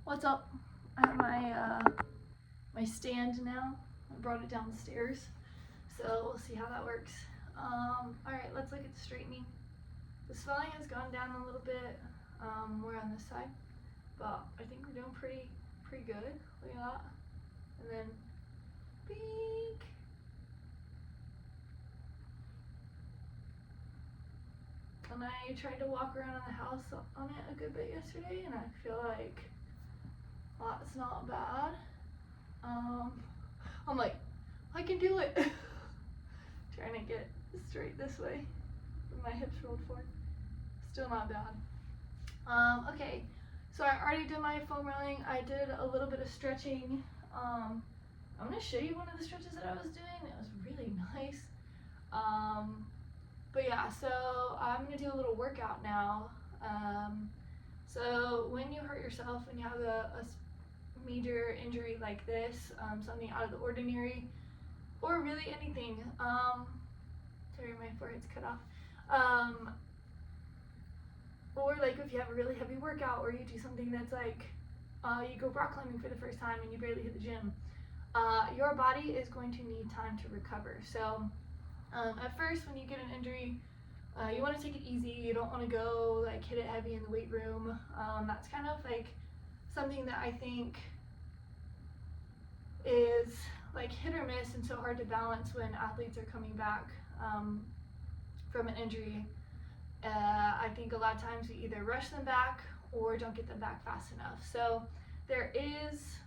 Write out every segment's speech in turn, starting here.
What's up? I have my stand now. I brought it down the stairs, so we'll see how that works. All right, let's look at the straightening. The swelling has gone down a little bit. More on this side, but I think we're doing pretty good. Look at that, and then beak. And I tried to walk around the house on it a good bit yesterday, and I feel like that's not bad. I'm like, I can do it. Trying to get straight this way with my hips rolled forward. Still not bad. Okay, so I already did my foam rolling. I did a little bit of stretching. I'm gonna show you one of the stretches that I was doing. It was really nice. But yeah, so I'm gonna do a little workout now. So when you hurt yourself, when you have a major injury like this, something out of the ordinary, or really anything, sorry, my forehead's cut off, or like if you have a really heavy workout, or you do something that's like, you go rock climbing for the first time and you barely hit the gym, your body is going to need time to recover. So at first, when you get an injury, you want to take it easy. You don't want to go like hit it heavy in the weight room. That's kind of like something that I think is like hit or miss and so hard to balance when athletes are coming back from an injury. I think a lot of times we either rush them back or don't get them back fast enough. So there is,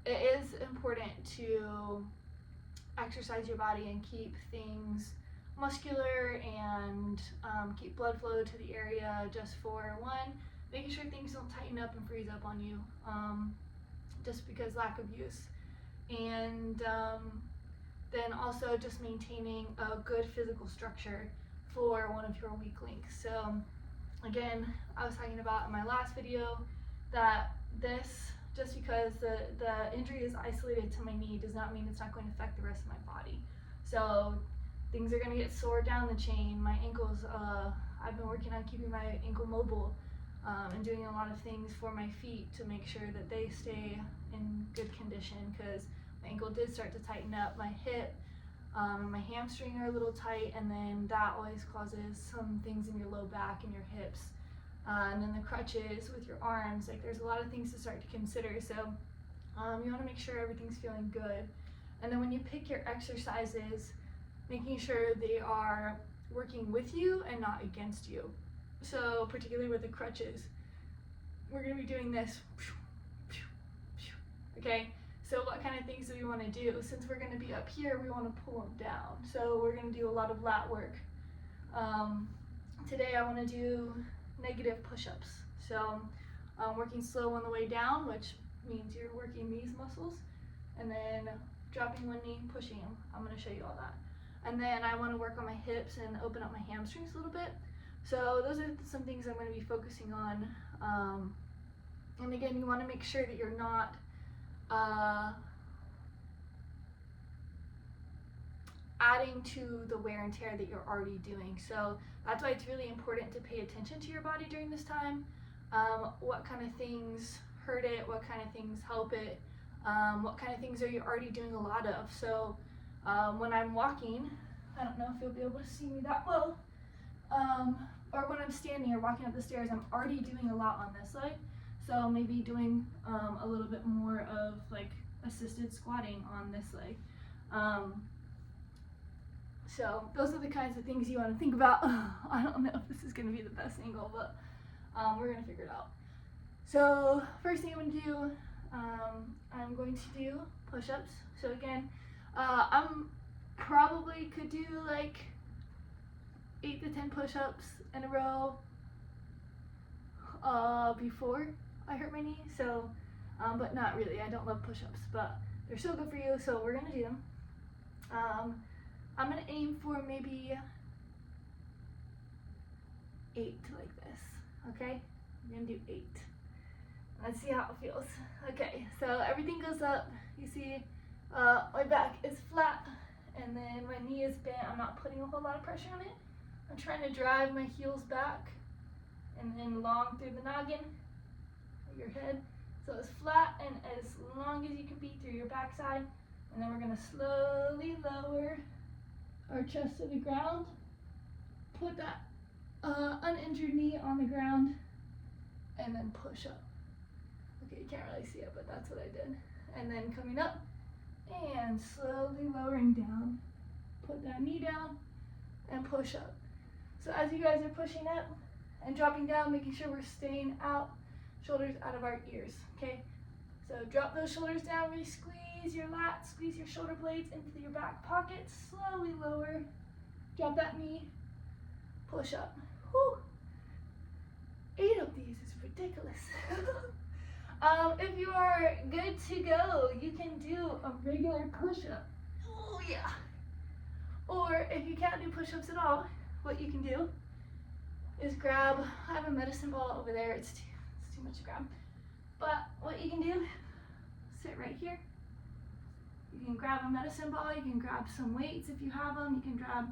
it is important to exercise your body and keep things muscular and keep blood flow to the area, just for one, making sure things don't tighten up and freeze up on you just because lack of use, and then also just maintaining a good physical structure for one of your weak links. So again, I was talking about in my last video that this, just because the injury is isolated to my knee, does not mean it's not going to affect the rest of my body. So things are going to get sore down the chain. My ankles, I've been working on keeping my ankle mobile and doing a lot of things for my feet to make sure that they stay in good condition, because my ankle did start to tighten up. My hip and my hamstring are a little tight, and then that always causes some things in your low back and your hips. And then the crutches with your arms, like there's a lot of things to start to consider. So you want to make sure everything's feeling good. And then when you pick your exercises, making sure they are working with you and not against you. So particularly with the crutches, we're going to be doing this. Okay, so what kind of things do we want to do? Since we're going to be up here, we want to pull them down. So we're going to do a lot of lat work. Today I want to do negative push-ups. So working slow on the way down, which means you're working these muscles, and then dropping one knee, pushing them. I'm going to show you all that. And then I want to work on my hips and open up my hamstrings a little bit. So those are some things I'm going to be focusing on. And again, you want to make sure that you're not adding to the wear and tear that you're already doing. So that's why it's really important to pay attention to your body during this time. What kind of things hurt it? What kind of things help it? What kind of things are you already doing a lot of? So when I'm walking, I don't know if you'll be able to see me that well, or when I'm standing or walking up the stairs, I'm already doing a lot on this leg. So maybe doing a little bit more of like assisted squatting on this leg. So those are the kinds of things you want to think about. I don't know if this is going to be the best angle, but we're going to figure it out. So first thing I'm going to do, I'm going to do push-ups. So again, I'm probably could do like 8 to 10 push-ups in a row before I hurt my knee. So, but not really. I don't love push-ups, but they're so good for you. So we're going to do them. I'm going to aim for maybe 8 like this. Okay? I'm going to do 8. Let's see how it feels. Okay, so everything goes up. You see my back is flat, and then my knee is bent. I'm not putting a whole lot of pressure on it. I'm trying to drive my heels back and then long through the noggin. your head. So as flat and as long as you can be through your backside. And then we're gonna slowly lower our chest to the ground. Put that uninjured knee on the ground and then push up. Okay, you can't really see it, but that's what I did. And then coming up and slowly lowering down. Put that knee down and push up. So as you guys are pushing up and dropping down, making sure we're staying out, shoulders out of our ears, okay? So drop those shoulders down, really squeeze your lats, squeeze your shoulder blades into your back pocket, slowly lower, drop that knee, push up. Whew. 8 of these is ridiculous. If you are good to go, you can do a regular push-up. Oh yeah. Or if you can't do push-ups at all, what you can do is grab, I have a medicine ball over there, it's too much to grab. But what you can do, sit right here. You can grab a medicine ball, you can grab some weights if you have them, you can grab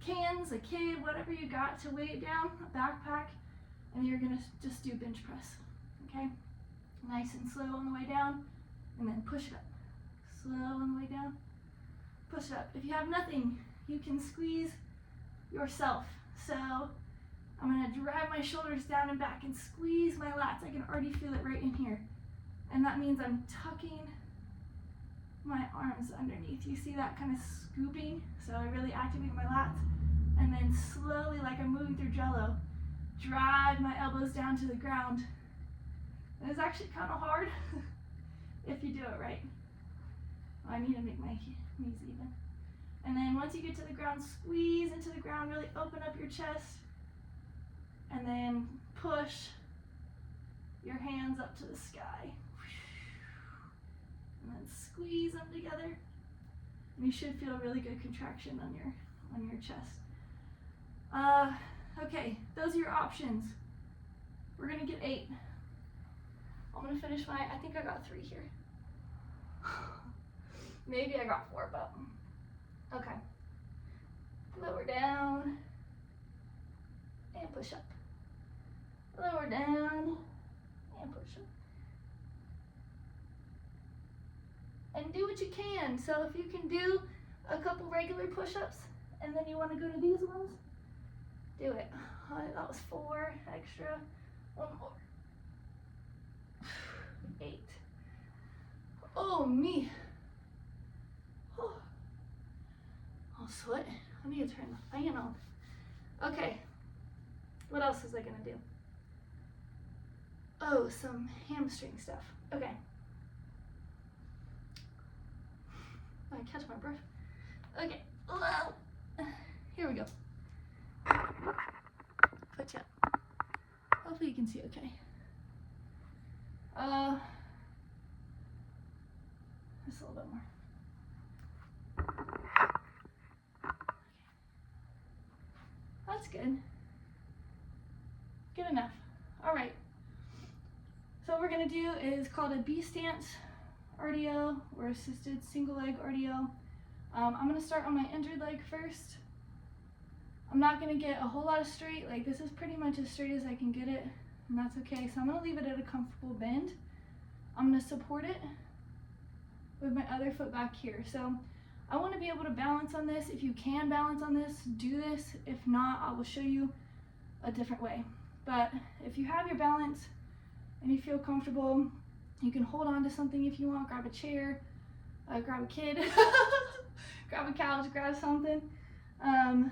cans, a kid, whatever you got to weigh it down, a backpack, and you're gonna just do bench press, okay? Nice and slow on the way down, and then push it up. Slow on the way down, push it up. If you have nothing, you can squeeze yourself. So I'm gonna drive my shoulders down and back and squeeze my lats. I can already feel it right in here. And that means I'm tucking my arms underneath. You see that kind of scooping? So I really activate my lats. And then slowly, like I'm moving through Jello, drive my elbows down to the ground. And it's actually kind of hard if you do it right. I need to make my knees even. And then once you get to the ground, squeeze into the ground, really open up your chest. And then push your hands up to the sky. And then squeeze them together. And you should feel a really good contraction on your chest. Okay, those are your options. We're gonna get 8. I'm gonna finish I think I got 3 here. Maybe I got 4, but okay. Lower down and push up. Lower down and push up. And do what you can. So if you can do a couple regular push-ups and then you want to go to these ones, do it. That was 4 extra. 1 more. 8. Oh me. Oh. I'll sweat. I need to turn the fan on. Okay. What else was I gonna do? Oh, some hamstring stuff. Okay. I catch my breath. Okay. Here we go. Foot up. Hopefully you can see okay. Just a little bit more. That's good. Good enough. All right. So what we're gonna do is called a B stance RDL or assisted single leg RDL. I'm gonna start on my injured leg first. I'm not gonna get a whole lot of straight, like this is pretty much as straight as I can get it, and that's okay. So I'm gonna leave it at a comfortable bend. I'm gonna support it with my other foot back here. So I wanna be able to balance on this. If you can balance on this, do this. If not, I will show you a different way. But if you have your balance and you feel comfortable, you can hold on to something if you want, grab a chair, grab a kid, grab a couch, grab something to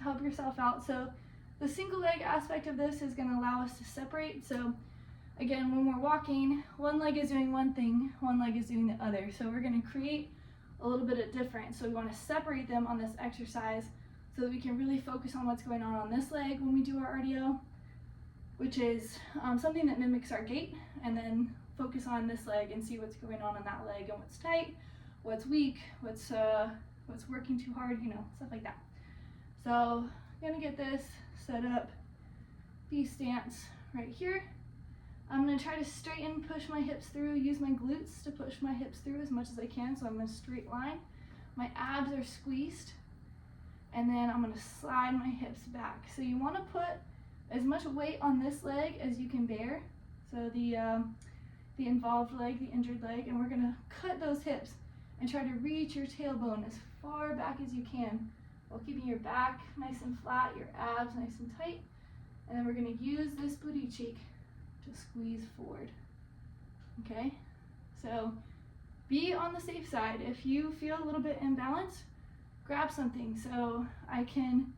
help yourself out. So the single leg aspect of this is gonna allow us to separate. So again, when we're walking, one leg is doing one thing, one leg is doing the other. So we're gonna create a little bit of difference. So we wanna separate them on this exercise so that we can really focus on what's going on this leg when we do our RDL, which is something that mimics our gait, and then focus on this leg and see what's going on that leg and what's tight, what's weak, what's working too hard, you know, stuff like that. So I'm gonna get this set up, B stance right here. I'm gonna try to straighten, push my hips through, use my glutes to push my hips through as much as I can, so I'm in a straight line. My abs are squeezed, and then I'm gonna slide my hips back. So you wanna put as much weight on this leg as you can bear. So the involved leg, the injured leg, and we're gonna cut those hips and try to reach your tailbone as far back as you can while keeping your back nice and flat, your abs nice and tight. And then we're gonna use this booty cheek to squeeze forward, okay? So be on the safe side. If you feel a little bit imbalanced, grab something. So I can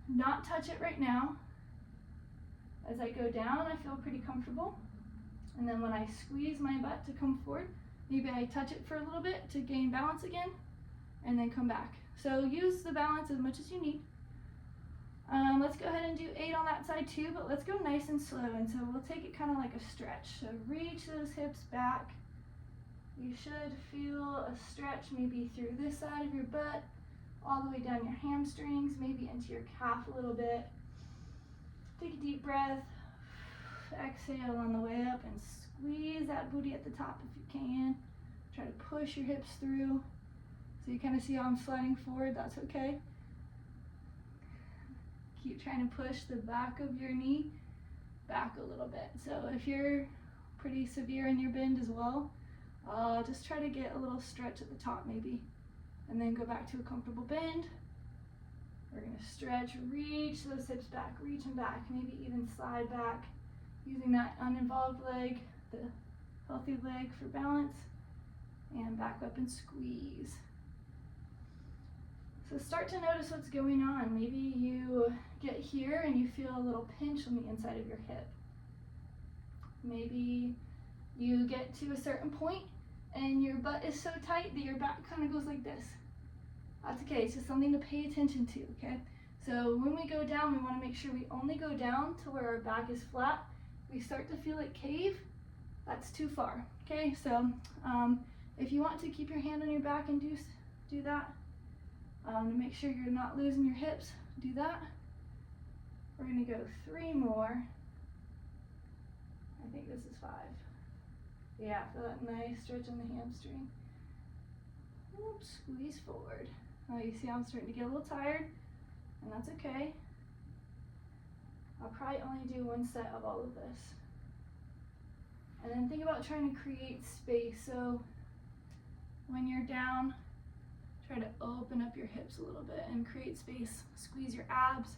not touch it right now. As I go down, I feel pretty comfortable. And then when I squeeze my butt to come forward, maybe I touch it for a little bit to gain balance again, and then come back. So use the balance as much as you need. Let's go ahead and do 8 on that side too, but let's go nice and slow. And so we'll take it kind of like a stretch. So reach those hips back. You should feel a stretch maybe through this side of your butt, all the way down your hamstrings, maybe into your calf a little bit. Take a deep breath. Exhale on the way up and squeeze that booty at the top if you can. Try to push your hips through. So you kind of see how I'm sliding forward, that's okay. Keep trying to push the back of your knee back a little bit. So if you're pretty severe in your bend as well, just try to get a little stretch at the top maybe. And then go back to a comfortable bend. We're gonna stretch, reach those hips back, reach them back, maybe even slide back using that uninvolved leg, the healthy leg for balance, and back up and squeeze. So start to notice what's going on. Maybe you get here and you feel a little pinch on the inside of your hip. Maybe you get to a certain point and your butt is so tight that your back kind of goes like this. That's okay, it's just something to pay attention to, okay? So when we go down, we want to make sure we only go down to where our back is flat. We start to feel it cave, that's too far, okay? So if you want to keep your hand on your back and do that, to make sure you're not losing your hips, do that. We're gonna go 3 more. I think this is 5. Yeah, feel that nice stretch on the hamstring. Oops, squeeze forward. Oh, you see how I'm starting to get a little tired, and that's okay. I'll probably only do 1 set of all of this. And then think about trying to create space. So when you're down, try to open up your hips a little bit and create space. Squeeze your abs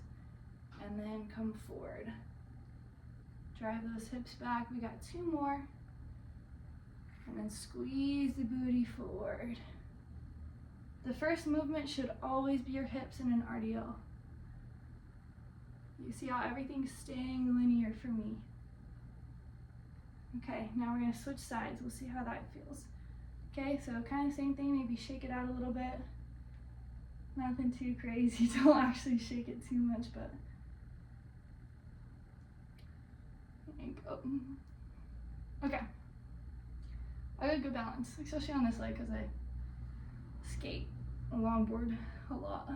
and then come forward. Drive those hips back. We got 2 more. And then squeeze the booty forward. The first movement should always be your hips in an RDL. You see how everything's staying linear for me. Okay, now we're gonna switch sides. We'll see how that feels. Okay, so kind of same thing, maybe shake it out a little bit. Nothing too crazy, don't actually shake it too much, but. And go. Okay. I got good balance, especially on this leg because I skate a longboard a lot.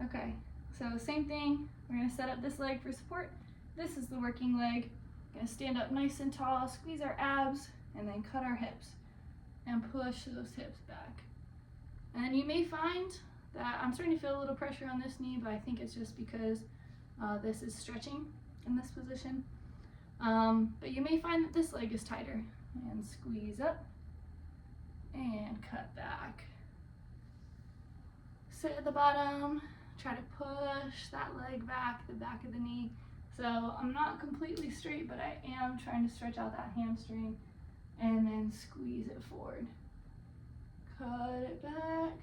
Okay, so same thing. We're gonna set up this leg for support. This is the working leg. Gonna stand up nice and tall, squeeze our abs, and then cut our hips and push those hips back. And you may find that I'm starting to feel a little pressure on this knee, but I think it's just because this is stretching in this position. But you may find that this leg is tighter. And squeeze up and cut back. Sit at the bottom, try to push that leg back, the back of the knee. So I'm not completely straight, but I am trying to stretch out that hamstring and then squeeze it forward. Cut it back,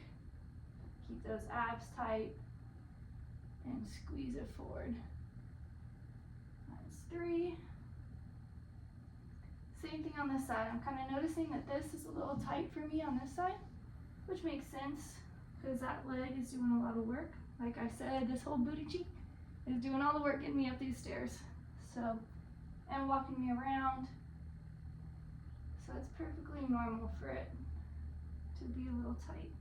keep those abs tight and squeeze it forward. That's 3. Same thing on this side. I'm kind of noticing that this is a little tight for me on this side, which makes sense because that leg is doing a lot of work. Like I said, this whole booty cheek is doing all the work getting me up these stairs. So, and walking me around. So it's perfectly normal for it to be a little tight.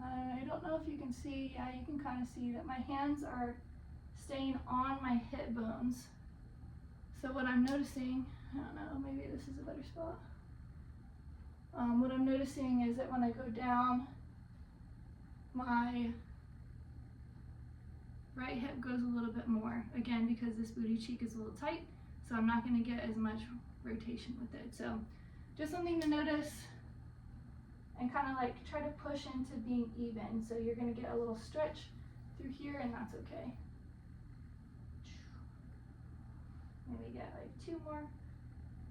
I don't know if you can see, yeah, you can kind of see that my hands are staying on my hip bones. So what I'm noticing, I don't know, maybe this is a better spot. What I'm noticing is that when I go down, my right hip goes a little bit more, again, because this booty cheek is a little tight, so I'm not going to get as much rotation with it. So just something to notice, and kind of like try to push into being even. So you're going to get a little stretch through here, and that's okay. Maybe get like 2 more.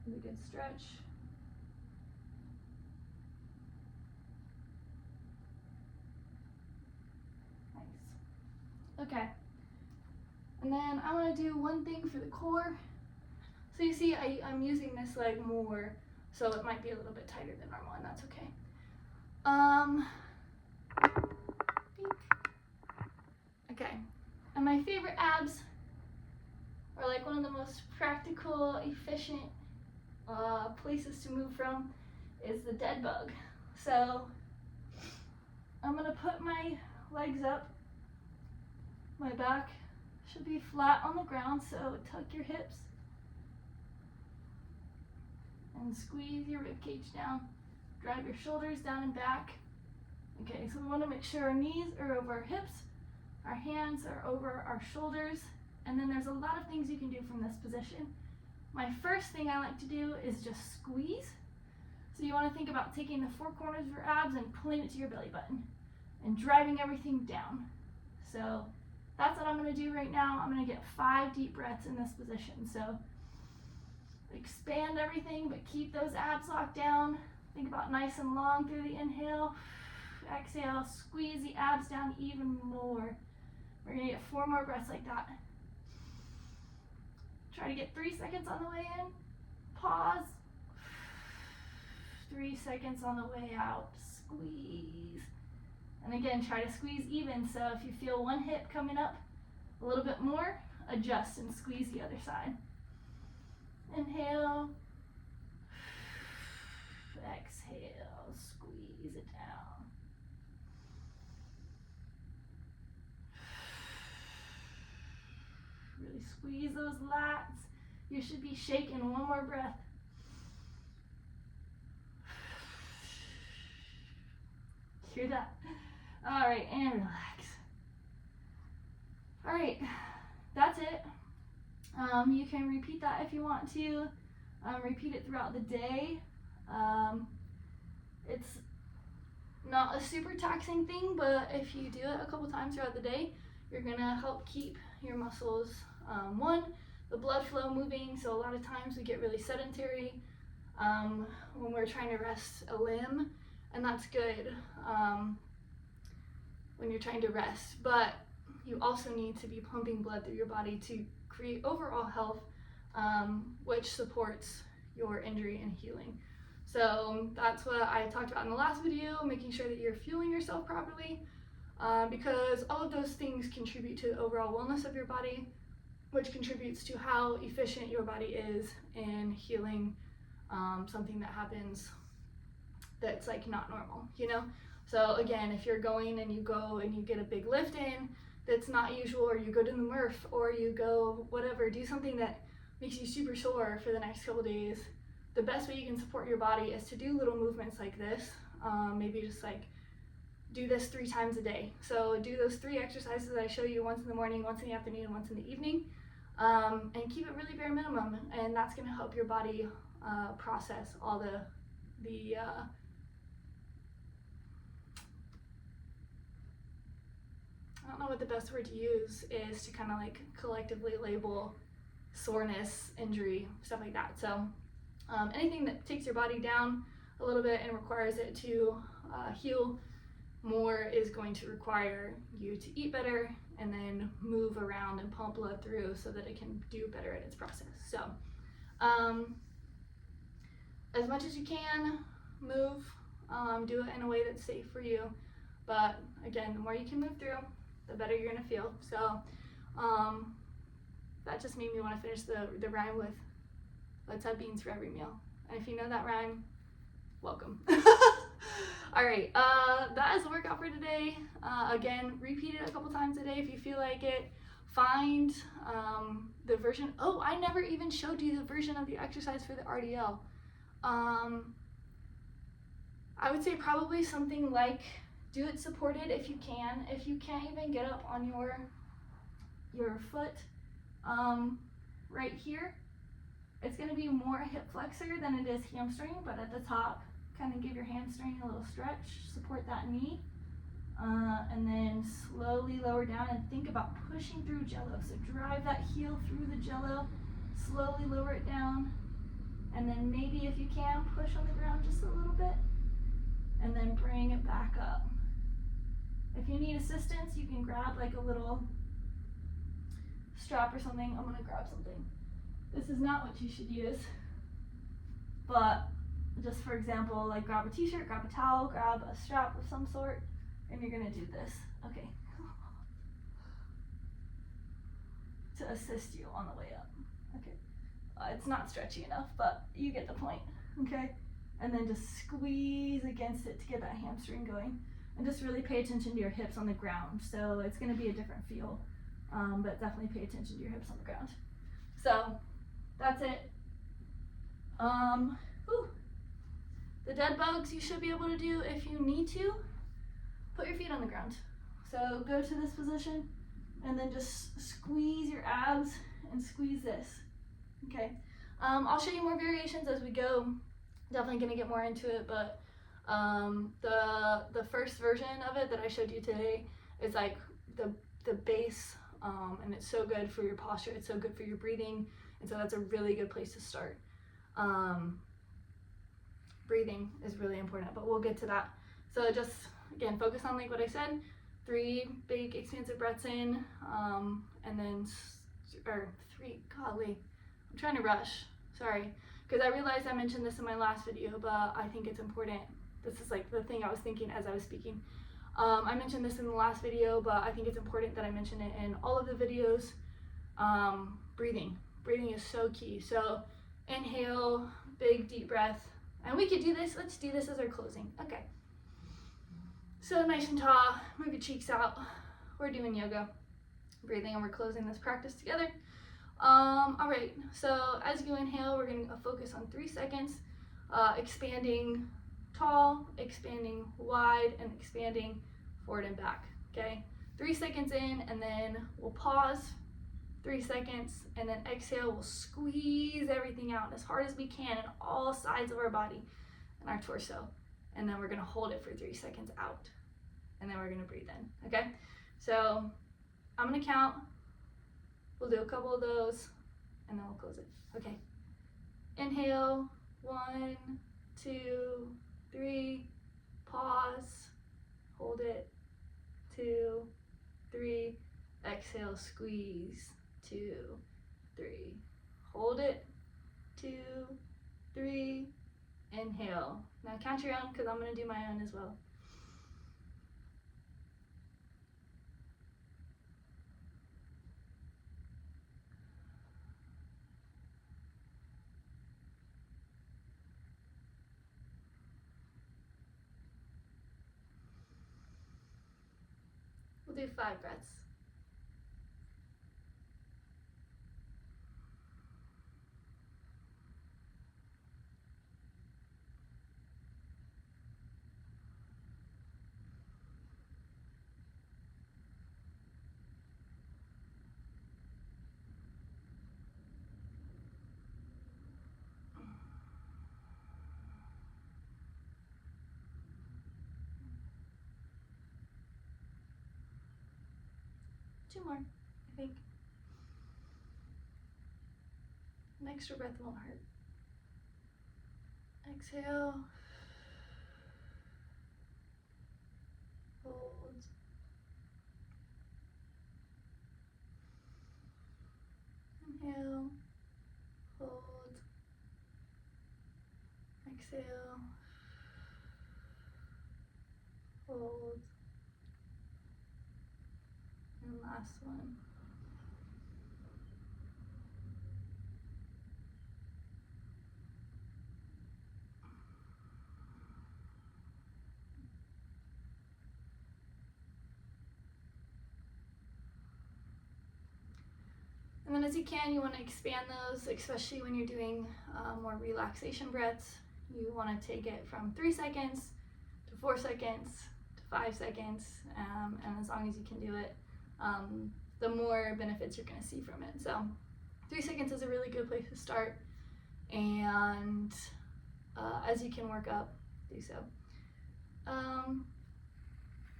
Really good stretch. Nice. Okay. And then I want to do one thing for the core. So you see I'm using this leg more, so it might be a little bit tighter than normal, and that's okay. Okay. And my favorite abs are like one of the most practical, efficient places to move from is the dead bug. So I'm gonna put my legs up. My back should be flat on the ground, so tuck your hips and squeeze your rib cage down. Drive your shoulders down and back. Okay, so we want to make sure our knees are over our hips, our hands are over our shoulders, and then there's a lot of things you can do from this position. My first thing I like to do is just squeeze. So you want to think about taking the 4 corners of your abs and pulling it to your belly button and driving everything down. So that's what I'm going to do right now. I'm going to get 5 deep breaths in this position. So expand everything, but keep those abs locked down. Think about nice and long through the inhale. Exhale, squeeze the abs down even more. We're going to get 4 more breaths like that. Try to get 3 seconds on the way in. Pause. 3 seconds on the way out. Squeeze. And again, try to squeeze even. So if you feel one hip coming up a little bit more, adjust and squeeze the other side. Inhale. Exhale. Squeeze it down. Really squeeze those lats. You should be shaking. One more breath. Hear that? All right, and relax. All right, that's it. You can repeat that if you want to. Repeat it throughout the day. It's not a super taxing thing, but if you do it a couple times throughout the day, you're gonna help keep your muscles, the blood flow moving. So a lot of times we get really sedentary when we're trying to rest a limb, and that's good when you're trying to rest, but you also need to be pumping blood through your body to create overall health, which supports your injury and healing. So that's what I talked about in the last video, making sure that you're fueling yourself properly, because all of those things contribute to the overall wellness of your body, which contributes to how efficient your body is in healing something that happens that's like not normal, you know? So again, if you're going and you go and you get a big lift in that's not usual, or you go to the Murph, or you go whatever, do something that makes you super sore for the next couple days, the best way you can support your body is to do little movements like this. Maybe just like do this 3 times a day. So do those 3 exercises that I show you, once in the morning, once in the afternoon, and once in the evening, and keep it really bare minimum, and that's going to help your body process all the I don't know what the best word to use is to kind of like collectively label soreness, injury, stuff like that. So anything that takes your body down a little bit and requires it to heal more is going to require you to eat better and then move around and pump blood through so that it can do better at its process. So as much as you can, move, do it in a way that's safe for you. But again, the more you can move through, the better you're gonna feel. So that just made me want to finish the rhyme with let's have beans for every meal. And if you know that rhyme, welcome. All right, that is the workout for today. Again, repeat it a couple times a day if you feel like it. Find the version. Oh, I never even showed you the version of the exercise for the RDL. I would say probably something like do it supported if you can. If you can't even get up on your your foot right here. It's going to be more hip flexor than it is hamstring, but at the top, kind of give your hamstring a little stretch, support that knee, and then slowly lower down and think about pushing through jello. So drive that heel through the jello, slowly lower it down, and then maybe if you can, push on the ground just a little bit, and then bring it back up. If you need assistance, you can grab like a little strap or something. I'm gonna grab something. This is not what you should use, but just for example, like grab a t-shirt, grab a towel, grab a strap of some sort, and you're gonna do this, okay? To assist you on the way up, okay? It's not stretchy enough, but you get the point, okay? And then just squeeze against it to get that hamstring going. And just really pay attention to your hips on the ground. So it's gonna be a different feel, but definitely pay attention to your hips on the ground. So that's it. The dead bugs you should be able to do if you need to. Put your feet on the ground. So go to this position and then just squeeze your abs and squeeze this, okay? I'll show you more variations as we go. Definitely gonna get more into it, but the first version of it that I showed you today is like the base, and it's so good for your posture, it's so good for your breathing, and so that's a really good place to start. Breathing is really important, but we'll get to that. So just, again, focus on like what I said, 3 big expansive breaths in, and then, or 3, golly, I'm trying to rush, sorry, because I realized I mentioned this in my last video, but I think it's important. This is like the thing I was thinking as I was speaking. I mentioned this in the last video, but I think it's important that I mention it in all of the videos. Breathing. Breathing is so key. So inhale, big deep breath. And we could do this, let's do this as our closing. Okay. So nice and tall, move your cheeks out. We're doing yoga, breathing, and we're closing this practice together. All right, so as you inhale, we're gonna focus on 3 seconds, expanding tall, expanding wide, and expanding forward and back, okay? 3 seconds in, and then we'll pause, 3 seconds, and then exhale, we'll squeeze everything out as hard as we can in all sides of our body and our torso. And then we're gonna hold it for 3 seconds out, and then we're gonna breathe in, okay? So I'm gonna count, we'll do a couple of those, and then we'll close it, okay? Inhale, 1, 2, 3, pause, hold it, 2, 3, exhale, squeeze, 2, 3, hold it, 2, 3, inhale. Now count your own, because I'm going to do my own as well. We'll do 5 breaths. Two more, I think. An extra breath won't hurt. Exhale. Hold. Inhale. Hold. Exhale. Hold. And last one. And then as you can, you want to expand those, especially when you're doing more relaxation breaths. You want to take it from 3 seconds to 4 seconds to 5 seconds, and as long as you can do it. the more benefits you're gonna see from it. So 3 seconds is a really good place to start, and as you can work up, do so.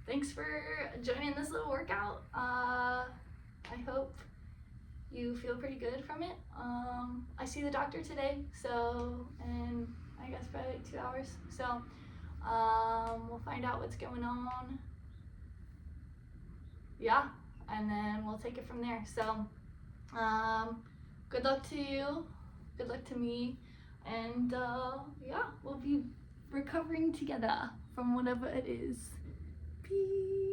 Thanks for joining this little workout. I hope you feel pretty good from it. I see the doctor today, so, and I guess for like 2 hours, so we'll find out what's going on. Yeah, and then we'll take it from there. So good luck to you, good luck to me, and yeah, we'll be recovering together from whatever it is. Peace.